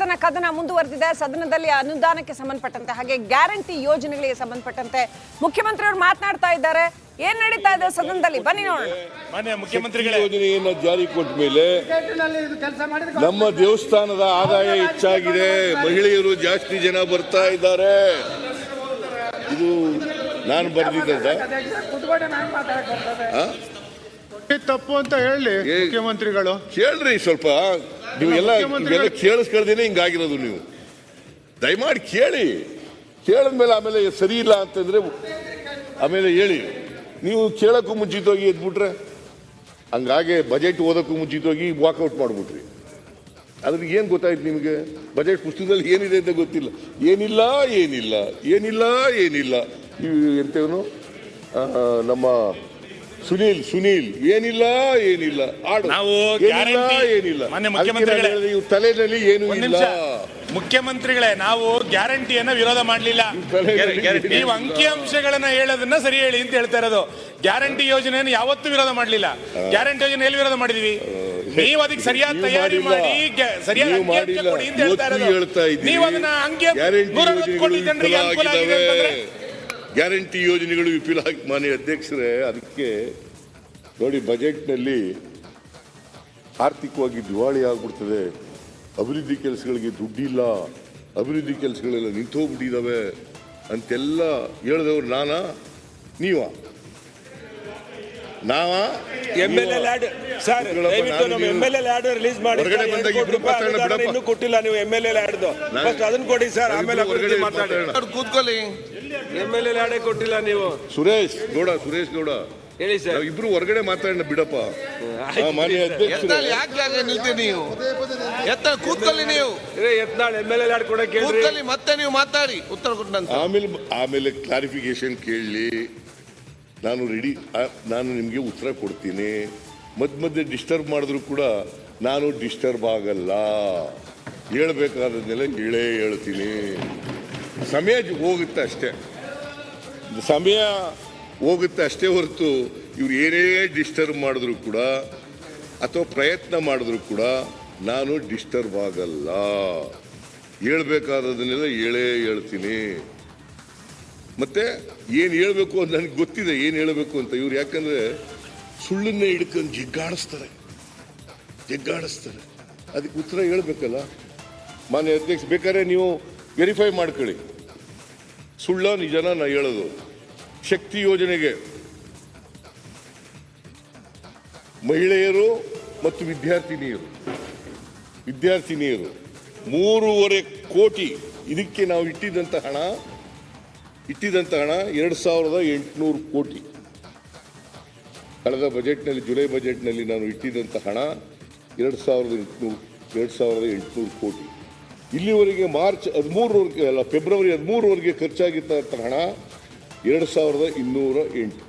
ಸದನ ಕದನ ಮುಂದುವರೆದಿದೆ. ಸದನದಲ್ಲಿ ಅನುದಾನಕ್ಕೆ ಸಂಬಂಧಪಟ್ಟಂತೆ ಹಾಗೆ ಗ್ಯಾರಂಟಿ ಯೋಜನೆಗಳಿಗೆ ಸಂಬಂಧಪಟ್ಟಂತೆ ಮುಖ್ಯಮಂತ್ರಿಯವರು ಮಾತನಾಡ್ತಾ ಇದ್ದಾರೆ. ಏನ್ ನಡೀತಾ ಇದೆ ಸದನದಲ್ಲಿ ಬನ್ನಿ ನೋಡೋಣ. ಮಾನ್ಯ ಮುಖ್ಯಮಂತ್ರಿಗಳ ಯೋಜನೆಯನ್ನು ಜಾರಿ ಕೊಟ್ಟ ಮೇಲೆ ನಮ್ಮ ದೇವಸ್ಥಾನದ ಆದಾಯ ಹೆಚ್ಚಾಗಿದೆ, ಮಹಿಳೆಯರು ಜಾಸ್ತಿ ಜನ ಬರ್ತಾ ಇದ್ದಾರೆ. ಇದು ನಾನು ಬರ್ದಿದ್ದ ತಪ್ಪು ಅಂತ ಹೇಳಿ ಮುಖ್ಯಮಂತ್ರಿಗಳು ಕೇಳ್ರಿ ಸ್ವಲ್ಪ. ನೀವೆಲ್ಲ ಕೇಳಿಸ್ಕೊಳ್ದೇನೆ ಹಿಂಗಾಗಿರೋದು. ನೀವು ದಯಮಾಡಿ ಕೇಳಿ, ಕೇಳಿದ್ಮೇಲೆ ಆಮೇಲೆ ಸರಿ ಇಲ್ಲ ಅಂತಂದ್ರೆ ಆಮೇಲೆ ಹೇಳಿ. ನೀವು ಕೇಳೋಕ್ಕೂ ಮುಂಚಿತವಾಗಿ ಎದ್ಬಿಟ್ರೆ ಹಂಗಾಗಿ ಬಜೆಟ್ ಓದೋಕ್ಕೂ ಮುಂಚಿತವಾಗಿ ವಾಕೌಟ್ ಮಾಡಿಬಿಟ್ರಿ. ಅದ್ರಿಗೆ ಏನು ಗೊತ್ತಾಯ್ತು ನಿಮಗೆ? ಬಜೆಟ್ ಪುಸ್ತಕದಲ್ಲಿ ಏನಿದೆ ಅಂತ ಗೊತ್ತಿಲ್ಲ. ಏನಿಲ್ಲ ಏನಿಲ್ಲ ಏನಿಲ್ಲ ಏನಿಲ್ಲ ಎಂತೇವನು ನಮ್ಮ ಸುನೀಲ್ ಏನಿಲ್ಲ ಏನಿಲ್ಲ ಆಡು ನಾವು ಏನಿಲ್ಲ ತಲೆಯಲ್ಲಿ ಏನು ಇಲ್ಲ. ಮುಖ್ಯಮಂತ್ರಿಗಳೇ, ನಾವು ಗ್ಯಾರಂಟಿಯನ್ನ ವಿರೋಧ ಮಾಡಲಿಲ್ಲ. ನೀವು ಅಂಕಿಅಂಶಗಳನ್ನ ಹೇಳೋದನ್ನ ಸರಿ ಹೇಳಿ ಅಂತ ಹೇಳ್ತಾ ಇರೋದು. ಗ್ಯಾರಂಟಿ ಯೋಜನೆಯನ್ನು ಯಾವತ್ತೂ ವಿರೋಧ ಮಾಡಲಿಲ್ಲ. ಗ್ಯಾರಂಟಿ ಯೋಜನೆ ಎಲ್ಲಿ ವಿರೋಧ ಮಾಡಿದೀವಿ? ನೀವು ಅದಕ್ಕೆ ಸರಿಯಾದ ತಯಾರಿ ಮಾಡಿ ಸರಿಯಾದ ಅಂಕಿಅಂಶ ಕೊಡಿ ಅಂತ ಹೇಳ್ತಾ ಇರೋದು. ನೀವು ಅದನ್ನ ಜನರಿಗೆ ಅನುಕೂಲ ಆಗಿದೆ ಅಂತಂದ್ರೆ ಗ್ಯಾರಂಟಿ ಯೋಜನೆಗಳು ವಿಫಲ ಆಗಿ. ಮಾನ್ಯ ಅಧ್ಯಕ್ಷರೇ, ಅದಕ್ಕೆ ನೋಡಿ, ಬಜೆಟ್ನಲ್ಲಿ ಆರ್ಥಿಕವಾಗಿ ದಿವಾಳಿ ಆಗ್ಬಿಡ್ತದೆ. ಅಭಿವೃದ್ಧಿ ಕೆಲಸಗಳಿಗೆ ದುಡ್ಡಿಲ್ಲ, ಅಭಿವೃದ್ಧಿ ಕೆಲಸಗಳೆಲ್ಲ ನಿಂತೋಗ್ಬಿಟ್ಟಿದ್ದಾವೆ ಅಂತೆಲ್ಲ ಹೇಳಿದವರು ನೀವ ಕೊಟ್ಟಿಲ್ಲ. ನೀವು MLA ಅದನ್ನ ಕೊಡಿ ಸರ್, ಆಮೇಲೆ ಕೂತ್ಕೊಳ್ಳಿ. MLA ಲ್ಯಾಡೇ ಕೊಟ್ಟಿಲ್ಲ ನೀವು. ಸುರೇಶ್ ಗೌಡ ಹೇಳಿ ಸರ್. ಇಬ್ರು ಹೊರಗಡೆ ಮಾತಾಡೋಣ ಬಿಡಪ್ಪ. ಮಾನ್ಯ ಅಧ್ಯಕ್ಷರು, ಯಾಕೆ ನಿಲ್ತೀರಿ ನೀವು? ಕೂತ್ಕೊಳ್ಳಿ ನೀವು. ಯತ್ನಾಳ್ MLA ಲ್ಯಾಡ್ ಕೊಡಕ್ಕೆ ಕೂತ್ಕೊಳ್ಳಿ, ಮತ್ತೆ ನೀವು ಮಾತಾಡಿ ಉತ್ತರ ಕೊಟ್ಟಂತ ಆಮೇಲೆ ಕ್ಲಾರಿಫಿಕೇಶನ್ ಕೇಳಲಿ. ನಾನು ರೆಡಿ, ನಾನು ನಿಮಗೆ ಉತ್ತರ ಕೊಡ್ತೀನಿ. ಮಧ್ಯೆ ಡಿಸ್ಟರ್ಬ್ ಮಾಡಿದ್ರು ಕೂಡ ನಾನು ಡಿಸ್ಟರ್ಬ್ ಆಗಲ್ಲ. ಹೇಳ್ಬೇಕಾದನ್ನೆಲ್ಲ ಹೇಳ್ತೀನಿ. ಸಮಯ ಹೋಗುತ್ತೆ ಅಷ್ಟೇ ಹೊರತು ಇವ್ರು ಏನೇ ಡಿಸ್ಟರ್ಬ್ ಮಾಡಿದ್ರು ಕೂಡ ಅಥವಾ ಪ್ರಯತ್ನ ಮಾಡಿದ್ರು ಕೂಡ ನಾನು ಡಿಸ್ಟರ್ಬ್ ಆಗಲ್ಲ. ಹೇಳ್ಬೇಕಾದದನ್ನೆಲ್ಲ ಹೇಳ್ತೀನಿ. ಮತ್ತೆ ಏನು ಹೇಳಬೇಕು ಅಂತ ನನಗೆ ಗೊತ್ತಿದೆ, ಏನು ಹೇಳಬೇಕು ಅಂತ. ಇವ್ರು ಯಾಕಂದ್ರೆ ಸುಳ್ಳನ್ನೇ ಹಿಡ್ಕೊಂಡು ಜಿಗ್ಗಾಡಿಸ್ತಾರೆ. ಅದಕ್ಕೆ ಉತ್ತರ ಹೇಳ್ಬೇಕಲ್ಲ. ಮಾನ್ಯ ಅಧ್ಯಕ್ಷ, ಬೇಕಾದ್ರೆ ನೀವು ವೆರಿಫೈ ಮಾಡ್ಕೊಳ್ಳಿ, ಸುಳ್ಳ ನಿಜನ ನಾ ಹೇಳೋದು. ಶಕ್ತಿ ಯೋಜನೆಗೆ ಮಹಿಳೆಯರು ಮತ್ತು ವಿದ್ಯಾರ್ಥಿನಿಯರು 3.5 ಕೋಟಿ ಇದಕ್ಕೆ ನಾವು ಇಟ್ಟಿದ್ದಂಥ ಹಣ 2,800 ಕೋಟಿ. ಕಳೆದ ಬಜೆಟ್ನಲ್ಲಿ, ಜುಲೈ ಬಜೆಟ್ನಲ್ಲಿ ನಾನು ಇಟ್ಟಿದ್ದಂಥ ಹಣ 2,800 ಕೋಟಿ. ಇಲ್ಲಿವರೆಗೆ ಮಾರ್ಚ್ 13 ಅಲ್ಲ, ಫೆಬ್ರವರಿ 13 ಖರ್ಚಾಗಿದ್ದಂಥ ಹಣ 2,208